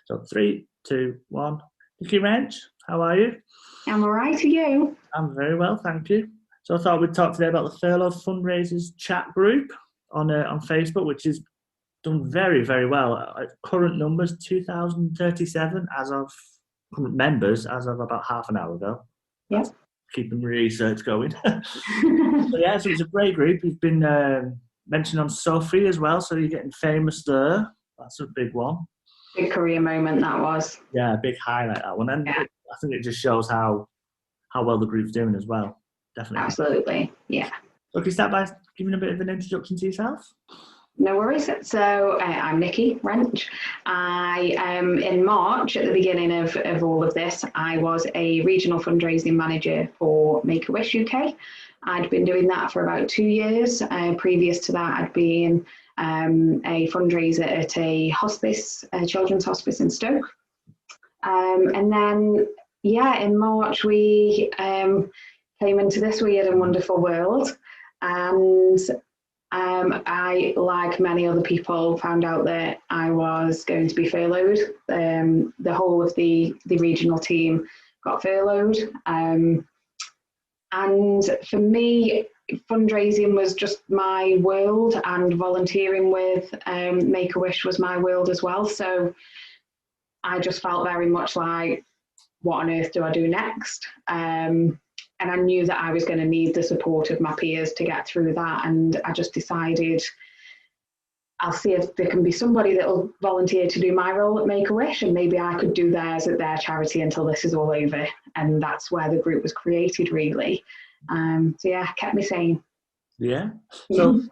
So 3, 2, 1. Nikki Wrench, how are you? I'm all right, are you? I'm very well, thank you. So I thought we'd talk today about the Furlough Fundraisers chat group on Facebook, which has done very, very well. Current numbers, 2,037 as of current members as of about half an hour ago. Yes. Keeping research going. So it's a great group. You've been mentioned on Sophie as well, so you're getting famous there. That's a big one. Big career moment that was. Yeah, a big highlight, that one. And I think it just shows how well the group's doing as well. Definitely. Absolutely, yeah. So if you start by giving a bit of an introduction to yourself. No worries. So I'm Nikki Wrench. In March, at the beginning of all of this, I was a regional fundraising manager for Make-A-Wish UK. I'd been doing that for about 2 years. Previous to that, I'd been a fundraiser at a hospice, a children's hospice in Stoke. And then, in March, we came into this weird and wonderful world. And I, like many other people, found out that I was going to be furloughed. The whole of the regional team got furloughed. And for me, fundraising was just my world, and volunteering with Make-A-Wish was my world as well. So I just felt very much like, what on earth do I do next? And I knew that I was going to need the support of my peers to get through that. And I just decided I'll see if there can be somebody that will volunteer to do my role at Make-A-Wish, and maybe I could do theirs at their charity until this is all over. And that's where the group was created, really. Kept me sane. Yeah. So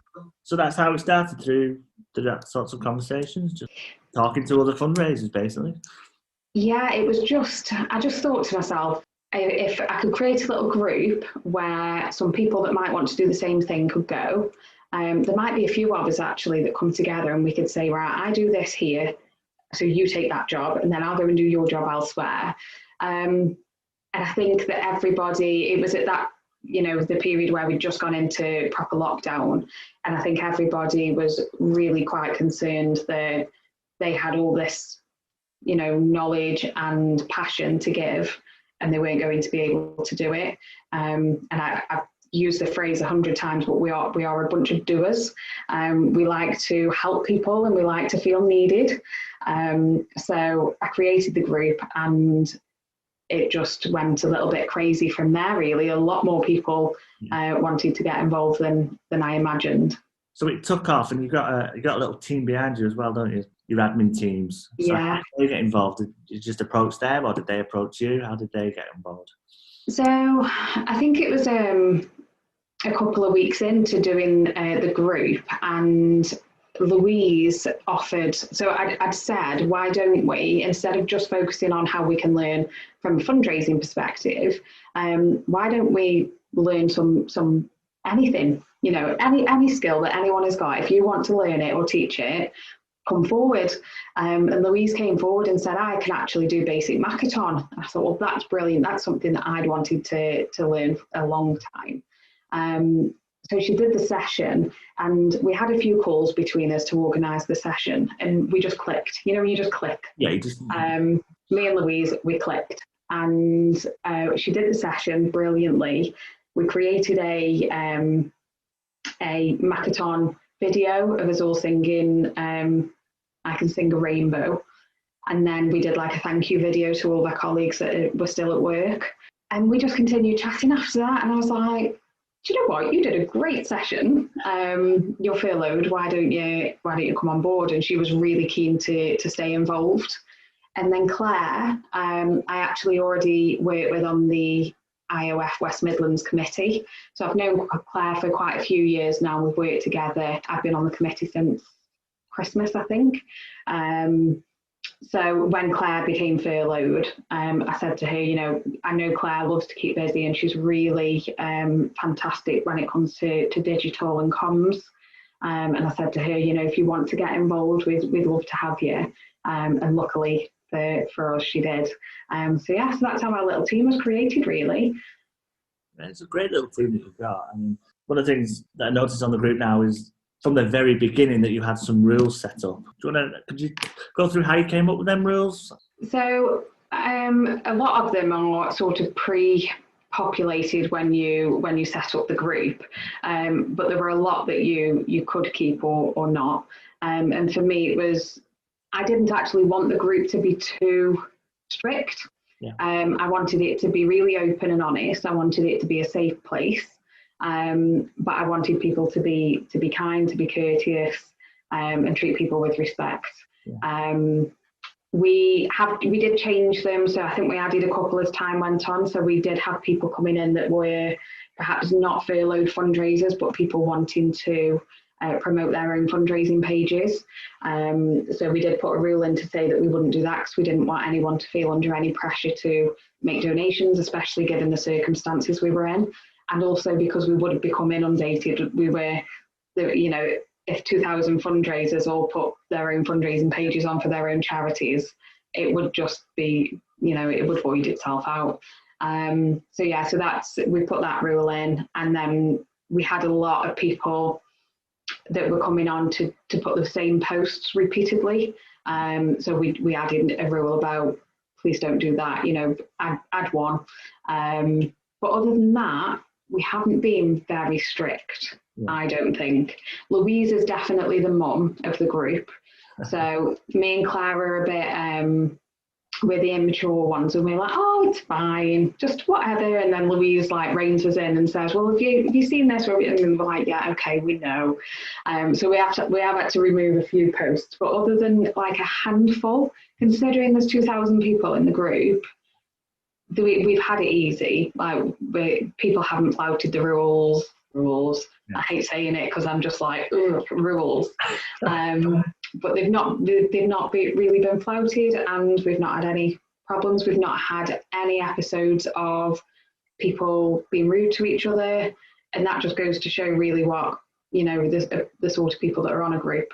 that's how it started, through that sorts of conversations, just talking to other fundraisers, basically. Yeah, it was just, I just thought to myself, if I could create a little group where some people that might want to do the same thing could go, there might be a few of us actually that come together, and we could say, right, I do this here, so you take that job, and then I'll go and do your job elsewhere. And I think that everybody, it was at that, the period where we'd just gone into proper lockdown, and I think everybody was really quite concerned that they had all this, knowledge and passion to give, and they weren't going to be able to do it. And I've used the phrase 100 times, but we are a bunch of doers. We like to help people, and we like to feel needed. So I created the group, and it just went a little bit crazy from there, really. A lot more people wanted to get involved than I imagined. So it took off, and you got a little team behind you as well, don't you? Your admin teams. So yeah. How did they get involved? Did you just approach them, or did they approach you? How did they get involved? So I think it was a couple of weeks into doing the group, and Louise offered, so I'd said, why don't we, instead of just focusing on how we can learn from a fundraising perspective, why don't we learn some anything, any skill that anyone has got. If you want to learn it or teach it, come forward. And Louise came forward and said, I can actually do basic Makaton. I thought, well, that's brilliant. That's something that I'd wanted to learn for a long time. So she did the session, and we had a few calls between us to organise the session, and we just clicked. When you just click. Yeah, you just. Me and Louise, we clicked, and she did the session brilliantly. We created a Makaton video of us all singing I Can Sing a Rainbow, and then we did like a thank you video to all of our colleagues that were still at work, and we just continued chatting after that. And I was like, do you know what, you did a great session, you're furloughed, why don't you come on board? And she was really keen to stay involved. And then Claire, I actually already worked with on the IOF West Midlands committee. So I've known Claire for quite a few years now. We've worked together. I've been on the committee since Christmas, I think. So when Claire became furloughed, I said to her, I know Claire loves to keep busy, and she's really fantastic when it comes to digital and comms. And I said to her, if you want to get involved, we'd love to have you. And luckily for us, she did. So that's how our little team was created, really. It's a great little team that you've got. I mean, one of the things that I noticed on the group now is from the very beginning that you had some rules set up. Could you go through how you came up with them rules? So a lot of them are sort of pre-populated when you set up the group, but there were a lot that you could keep or not. And for me, it was, I didn't actually want the group to be too strict. Yeah. I wanted it to be really open and honest. I wanted it to be a safe place. But I wanted people to be kind, to be courteous, and treat people with respect. Yeah. We did change them, so I think we added a couple as time went on. So we did have people coming in that were perhaps not furloughed fundraisers, but people wanting to promote their own fundraising pages. So we did put a rule in to say that we wouldn't do that because we didn't want anyone to feel under any pressure to make donations, especially given the circumstances we were in. And also because we would have become inundated, if 2,000 fundraisers all put their own fundraising pages on for their own charities, it would just be, it would void itself out. So we put that rule in, and then we had a lot of people that were coming on to put the same posts repeatedly. So we added a rule about, please don't do that, add one. But other than that, we haven't been very strict, I don't think. Louise is definitely the mum of the group. So me and Claire are a bit, we're the immature ones, and we're like, oh, it's fine, just whatever. And then Louise reins us in and says, well, have you seen this? And we're like, yeah, okay, we know. So we have had to remove a few posts. But other than a handful, considering there's 2,000 people in the group, we've had it easy. People haven't flouted the rules. Yeah. I hate saying it because I'm just rules. But they've not really been flouted, and we've not had any problems. We've not had any episodes of people being rude to each other, and that just goes to show really what the sort of people that are on a group.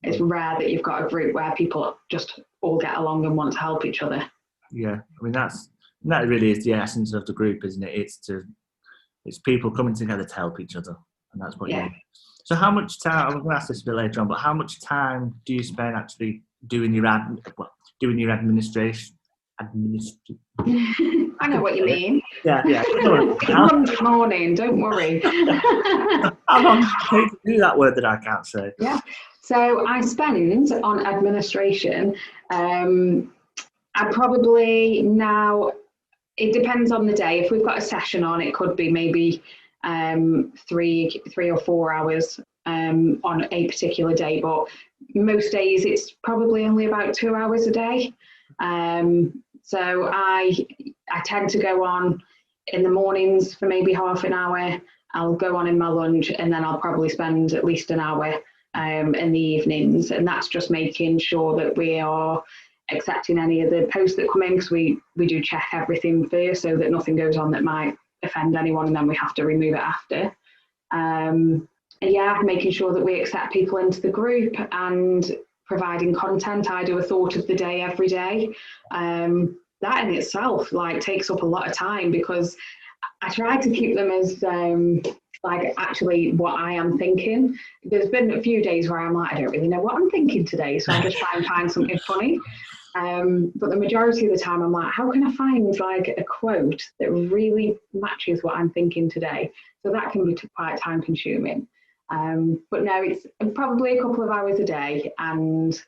It's rare that you've got a group where people just all get along and want to help each other. Yeah, I mean that really is the essence of the group, isn't it? It's people coming together to help each other, and that's what you need. So how much time, I'm going to ask this a bit later on, but how much time do you spend actually doing your administration? I know what you mean. Yeah. It's Monday morning, don't worry. How long does it take to do that word that I can't say? Yeah. So I spend on administration, I probably now, it depends on the day. If we've got a session on, it could be maybe 3 or 4 hours on a particular day, but most days it's probably only about 2 hours a day. So I tend to go on in the mornings for maybe half an hour. I'll go on in my lunch, and then I'll probably spend at least an hour in the evenings, and that's just making sure that we are accepting any of the posts that come in, because we do check everything first so that nothing goes on that might offend anyone, and then we have to remove it after. Making sure that we accept people into the group and providing content. I do a thought of the day every day. That in itself takes up a lot of time, because I try to keep them as actually what I am thinking. There's been a few days where I'm I don't really know what I'm thinking today, so I just try and find something funny. But the majority of the time I'm how can I find a quote that really matches what I'm thinking today? So that can be quite time consuming. But no, it's probably a couple of hours a day, and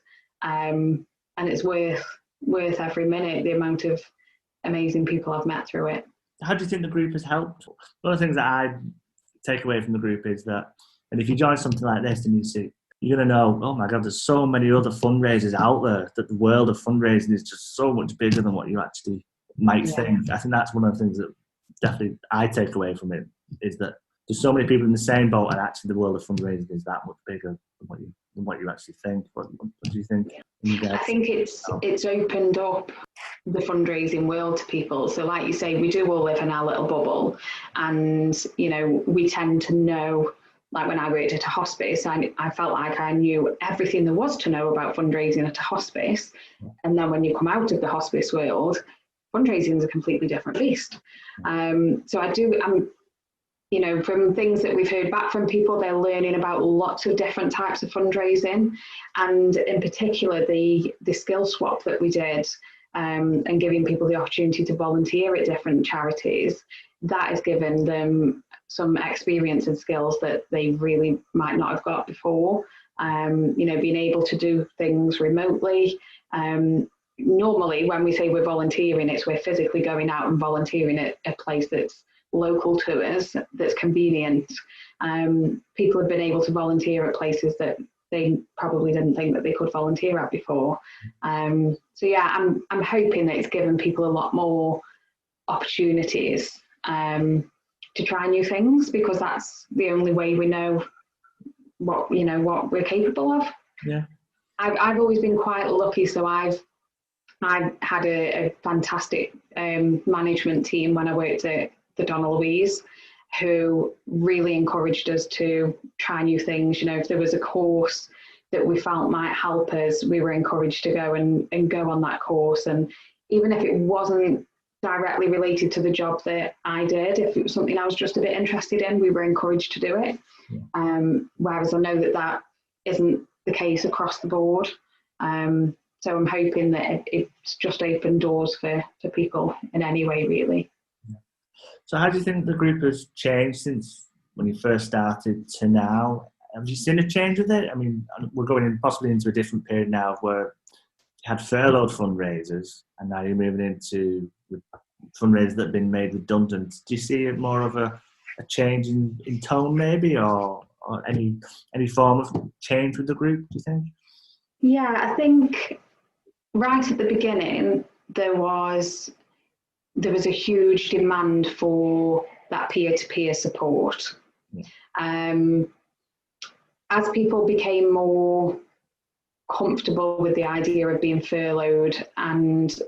it's worth every minute, the amount of amazing people I've met through it. How do you think the group has helped? One of the things that I take away from the group is that, and if you join something like this and you see, you're going to know, oh my God, there's so many other fundraisers out there, that the world of fundraising is just so much bigger than what you actually might think. I think that's one of the things that definitely I take away from it, is that there's so many people in the same boat, and actually the world of fundraising is that much bigger than what you actually think. What do you think? I think it's opened up the fundraising world to people. So like you say, we do all live in our little bubble, and we tend to know, when I worked at a hospice, I felt like I knew everything there was to know about fundraising at a hospice. And then when you come out of the hospice world, fundraising is a completely different beast. So you know, from things that we've heard back from people, they're learning about lots of different types of fundraising, and in particular the skill swap that we did, and giving people the opportunity to volunteer at different charities. That has given them some experience and skills that they really might not have got before. You know, being able to do things remotely. Normally, when we say we're volunteering, it's we're physically going out and volunteering at a place that's local to us, that's convenient. People have been able to volunteer at places that they probably didn't think that they could volunteer at before. So yeah, I'm hoping that it's given people a lot more opportunities to try new things, because that's the only way we know what we're capable of. Yeah, I've always been quite lucky, so I've had a fantastic management team when I worked at the Donna Louise, who really encouraged us to try new things. You know, if there was a course that we felt might help us, we were encouraged to go and go on that course. And even if it wasn't directly related to the job that I did, if it was something I was just a bit interested in, we were encouraged to do it. Whereas I know that isn't the case across the board. So I'm hoping that it's just opened doors for people in any way, really. So how do you think the group has changed since when you first started to now? Have you seen a change with it? I mean, we're going in possibly into a different period now where you had furloughed fundraisers, and now you're moving into fundraisers that have been made redundant. Do you see it more of a change in tone maybe, or any form of change with the group, do you think? Yeah, I think right at the beginning, there was a huge demand for that peer-to-peer support. Yeah. As people became more comfortable with the idea of being furloughed, and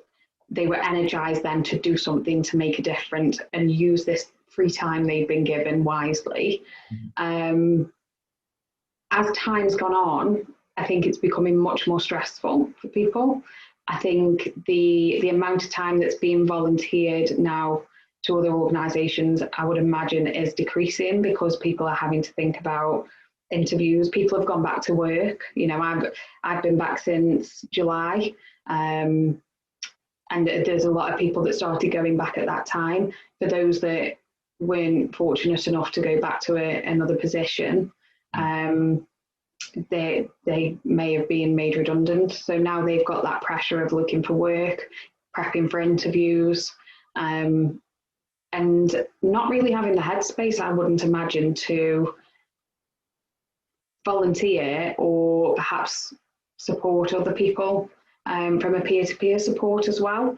they were energized then to do something to make a difference and use this free time they've been given wisely. As time's gone on, I think it's becoming much more stressful for people. I think the amount of time that's being volunteered now to other organisations, I would imagine, is decreasing, because people are having to think about interviews. People have gone back to work. You know, I've been back since July, and there's a lot of people that started going back at that time. For those that weren't fortunate enough to go back to another position, they may have been made redundant. So now they've got that pressure of looking for work, prepping for interviews, and not really having the headspace, I wouldn't imagine, to volunteer or perhaps support other people from a peer-to-peer support as well.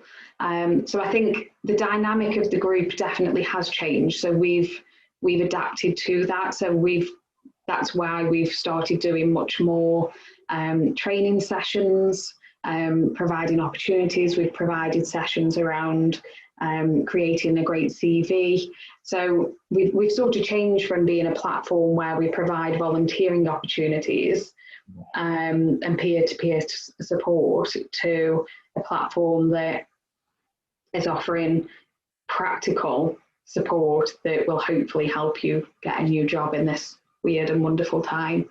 So I think the dynamic of the group definitely has changed. So we've adapted to that. So that's why we've started doing much more training sessions, providing opportunities. We've provided sessions around creating a great CV. So we've sort of changed from being a platform where we provide volunteering opportunities and peer-to-peer support to a platform that is offering practical support that will hopefully help you get a new job in this weird and wonderful time.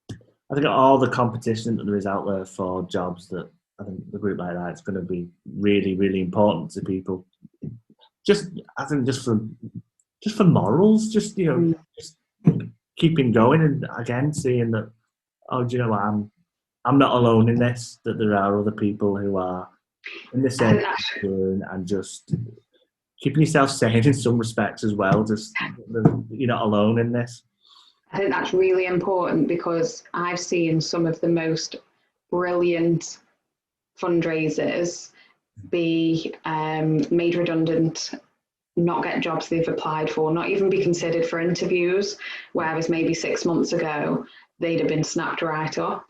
I think all the competition that there is out there for jobs, that I think the group like that is going to be really, really important to people. Just for morals, just keeping going, and again seeing that, oh, do you know what, I'm not alone in this, that there are other people who are in the same position, and just keeping yourself sane in some respects as well. Just, you're not alone in this. I think that's really important, because I've seen some of the most brilliant fundraisers be made redundant, not get jobs they've applied for, not even be considered for interviews, whereas maybe 6 months ago they'd have been snapped right up.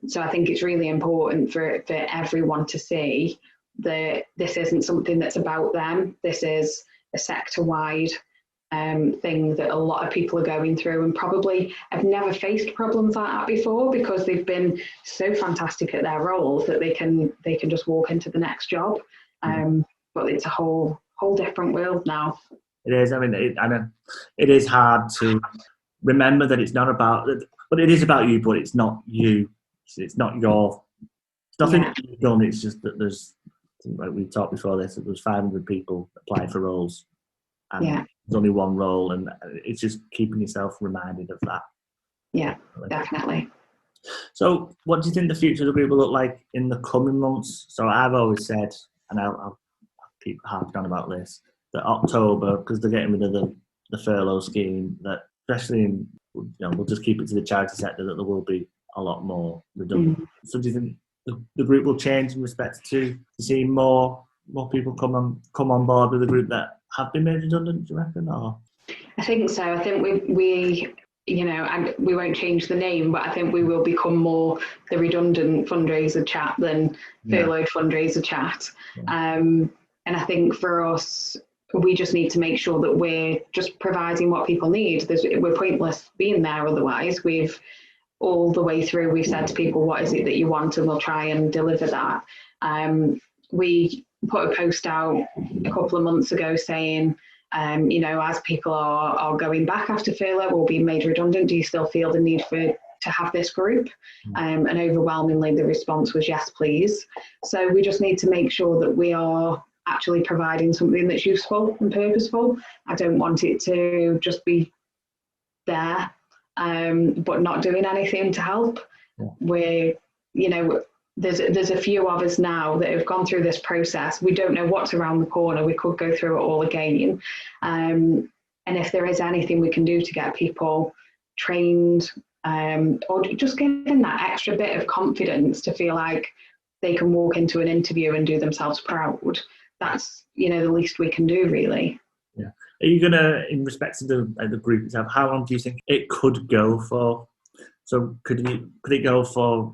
So I think it's really important for everyone to see that this isn't something that's about them. This is a sector-wide thing that a lot of people are going through, and probably have never faced problems like that before, because they've been so fantastic at their roles that they can just walk into the next job. But it's a whole different world now. It is. I mean, it is hard to remember that it's not about, but it is about you, but it's not you. It's not your. It's nothing that you've done. It's just that there's, like we talked before this, that there's 500 people applying for roles, and there's only one role, and it's just keeping yourself reminded of that. Yeah, definitely. So, what do you think the future of the group will look like in the coming months? So, I've always said, and I'll keep harping on about this, that October, because they're getting rid of the furlough scheme, that especially in, we'll just keep it to the charity sector, that there will be a lot more redundant. So, do you think the group will change in respect to seeing more people come on board with the group that have been made redundant? Do you reckon? Or I think so. I think we and we won't change the name, but I think we will become more the redundant fundraiser chat than furloughed fundraiser chat. And I think for us, we just need to make sure that we're just providing what people need. We're pointless being there otherwise. We've all the way through, we've said to people, what is it that you want? And we'll try and deliver that. We put a post out a couple of months ago saying, as people are going back after furlough or being made redundant, do you still feel the need to have this group? And overwhelmingly the response was yes, please. So we just need to make sure that we are actually providing something that's useful and purposeful. I don't want it to just be there, but not doing anything to help. There's a few of us now that have gone through this process. We don't know what's around the corner. We could go through it all again. And if there is anything we can do to get people trained, or just giving that extra bit of confidence to feel like they can walk into an interview and do themselves proud, that's, the least we can do, really. Yeah. Are you going to, in respect to the group itself, how long do you think it could go for? So could it go for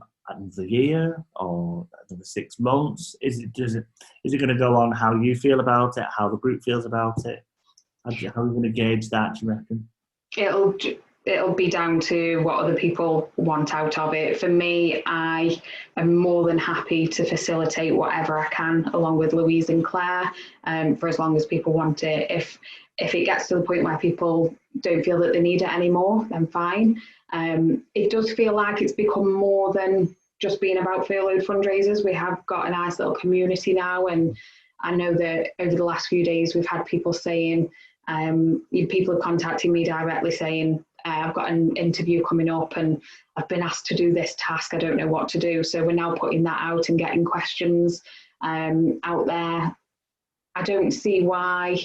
the year or the 6 months? Is it going to go on how you feel about it, how the group feels about it? How are you going to gauge that, do you reckon? It'll be down to what other people want out of it. For me, I am more than happy to facilitate whatever I can along with Louise and Claire, for as long as people want it. If it gets to the point where people don't feel that they need it anymore, then fine. It does feel like it's become more than just being about furloughed fundraisers. We have got a nice little community now, and I know that over the last few days we've had people saying, people have contacted me directly saying, I've got an interview coming up and I've been asked to do this task, I don't know what to do. So we're now putting that out and getting questions out there. I don't see why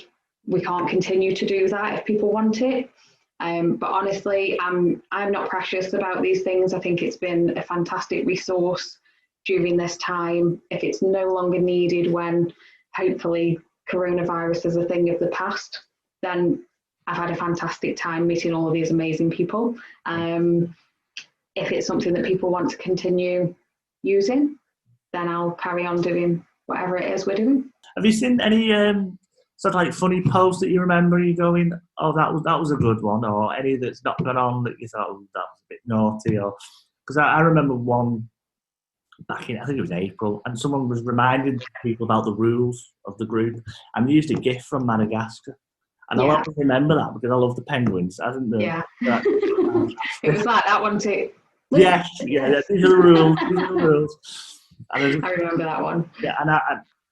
we can't continue to do that if people want it. But honestly, I'm not precious about these things. I think it's been a fantastic resource during this time. If it's no longer needed when hopefully coronavirus is a thing of the past, then I've had a fantastic time meeting all of these amazing people. If it's something that people want to continue using, then I'll carry on doing whatever it is we're doing. Have you seen any sort of like funny posts that you remember you going, oh, that was a good one, or any that's not gone on that you thought, oh, that was a bit naughty? Or because I remember one back in, I think it was April, and someone was reminding people about the rules of the group, and they used a GIF from Madagascar. And I'll always remember that because I love the penguins. I didn't know. Yeah. It was like that one too. Yes, yeah, these are the rules. These are the rules. And I remember that one. Yeah, and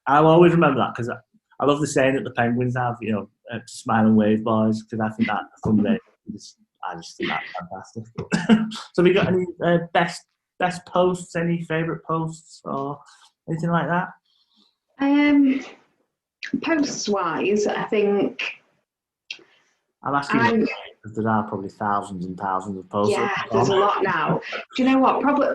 I'll always remember that because I love the saying that the penguins have, smile and wave, boys, because I think that's someday. I just think that's fantastic. So have you got any best posts, any favourite posts or anything like that? Posts wise, I think I'm asking because there are probably thousands and thousands of posts. Yeah, there's a lot now. Do you know what? Probably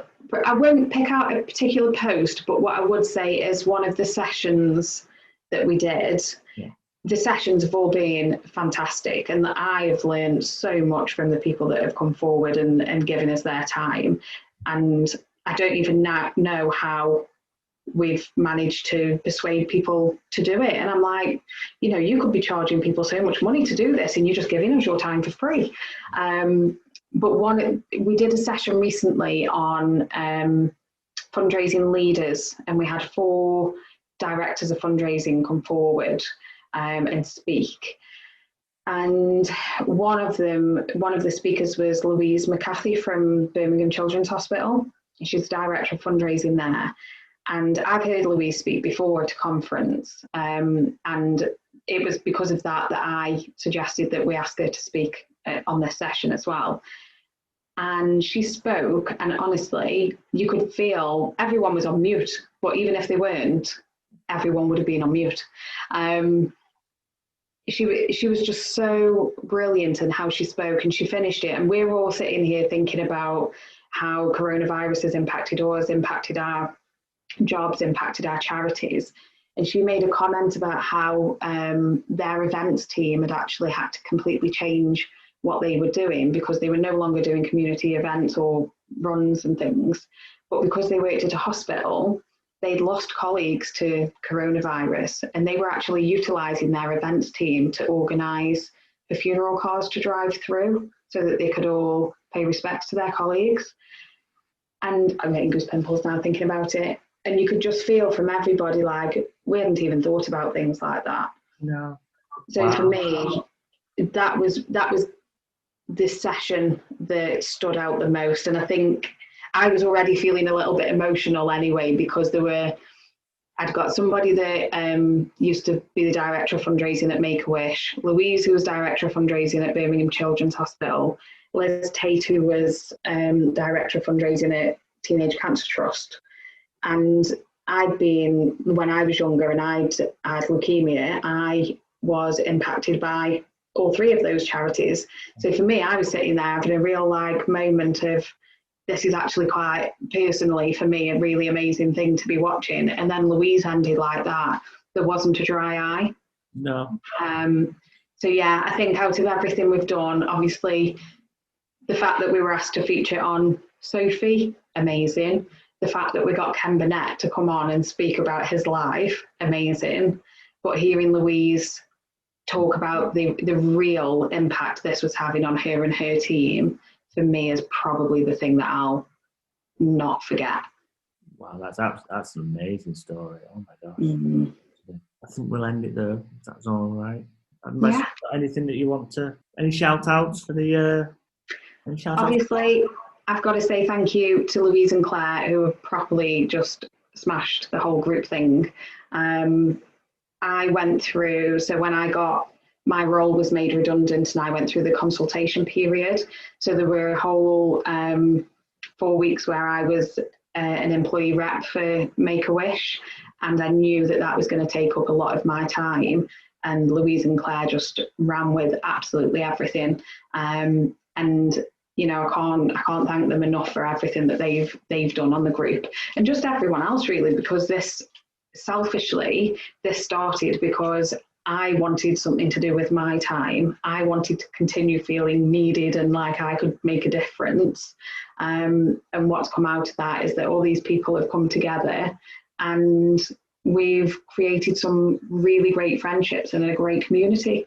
I won't pick out a particular post, but what I would say is one of the sessions that we did. Yeah. The sessions have all been fantastic, and that I have learned so much from the people that have come forward and given us their time. And I don't even know how we've managed to persuade people to do it. And I'm like, you could be charging people so much money to do this and you're just giving us your time for free. But we did a session recently on fundraising leaders, and we had 4 directors of fundraising come forward and speak. And one of the speakers was Louise McCarthy from Birmingham Children's Hospital. She's the director of fundraising there. And I've heard Louise speak before at a conference. And it was because of that I suggested that we ask her to speak on this session as well. And she spoke, and honestly, you could feel everyone was on mute, but even if they weren't, everyone would have been on mute. She was just so brilliant in how she spoke, and she finished it. And we were all sitting here thinking about how coronavirus has impacted us, impacted our jobs, impacted our charities. And she made a comment about how their events team had actually had to completely change what they were doing, because they were no longer doing community events or runs and things. But because they worked at a hospital, they'd lost colleagues to coronavirus, and they were actually utilising their events team to organise the funeral cars to drive through so that they could all pay respects to their colleagues. And I'm getting goose pimples now thinking about it. And you could just feel from everybody, like, we hadn't even thought about things like that. No. So wow. For me, that was this session that stood out the most. And I think I was already feeling a little bit emotional anyway, because I'd got somebody that used to be the director of fundraising at Make-A-Wish, Louise, who was director of fundraising at Birmingham Children's Hospital, Liz Tate, who was director of fundraising at Teenage Cancer Trust. And when I was younger and I had leukemia, I was impacted by all three of those charities. So for me, I was sitting there having a real moment of, this is actually quite personally for me a really amazing thing to be watching. And then Louise ended like that. There wasn't a dry eye. No. So yeah, I think out of everything we've done, obviously the fact that we were asked to feature on Sophie, amazing. The fact that we got Ken Burnett to come on and speak about his life, amazing. But hearing Louise talk about the real impact this was having on her and her team, for me, is probably the thing that I'll not forget. Wow, that's an amazing story. Oh my gosh. Mm-hmm. I think we'll end it there, if that's all right. Yeah. Anything that you want to, any shout outs for the Obviously, I've got to say thank you to Louise and Claire, who have properly just smashed the whole group thing. I went through, so when my role was made redundant and I went through the consultation period. So there were a whole 4 weeks where I was an employee rep for Make-A-Wish, and I knew that was going to take up a lot of my time. And Louise and Claire just ran with absolutely everything. And you know, I can't thank them enough for everything that they've done on the group, and just everyone else really, because this started because I wanted something to do with my time. I wanted to continue feeling needed and like I could make a difference. And what's come out of that is that all these people have come together and we've created some really great friendships and a great community.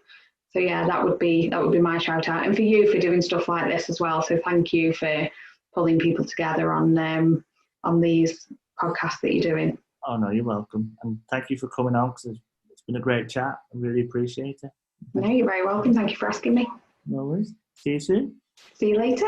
So yeah, that would be my shout out. And for you for doing stuff like this as well. So thank you for pulling people together on these podcasts that you're doing. Oh no, you're welcome. And thank you for coming on, because it's been a great chat. I really appreciate it. No, you're very welcome. Thank you for asking me. No worries. See you soon. See you later.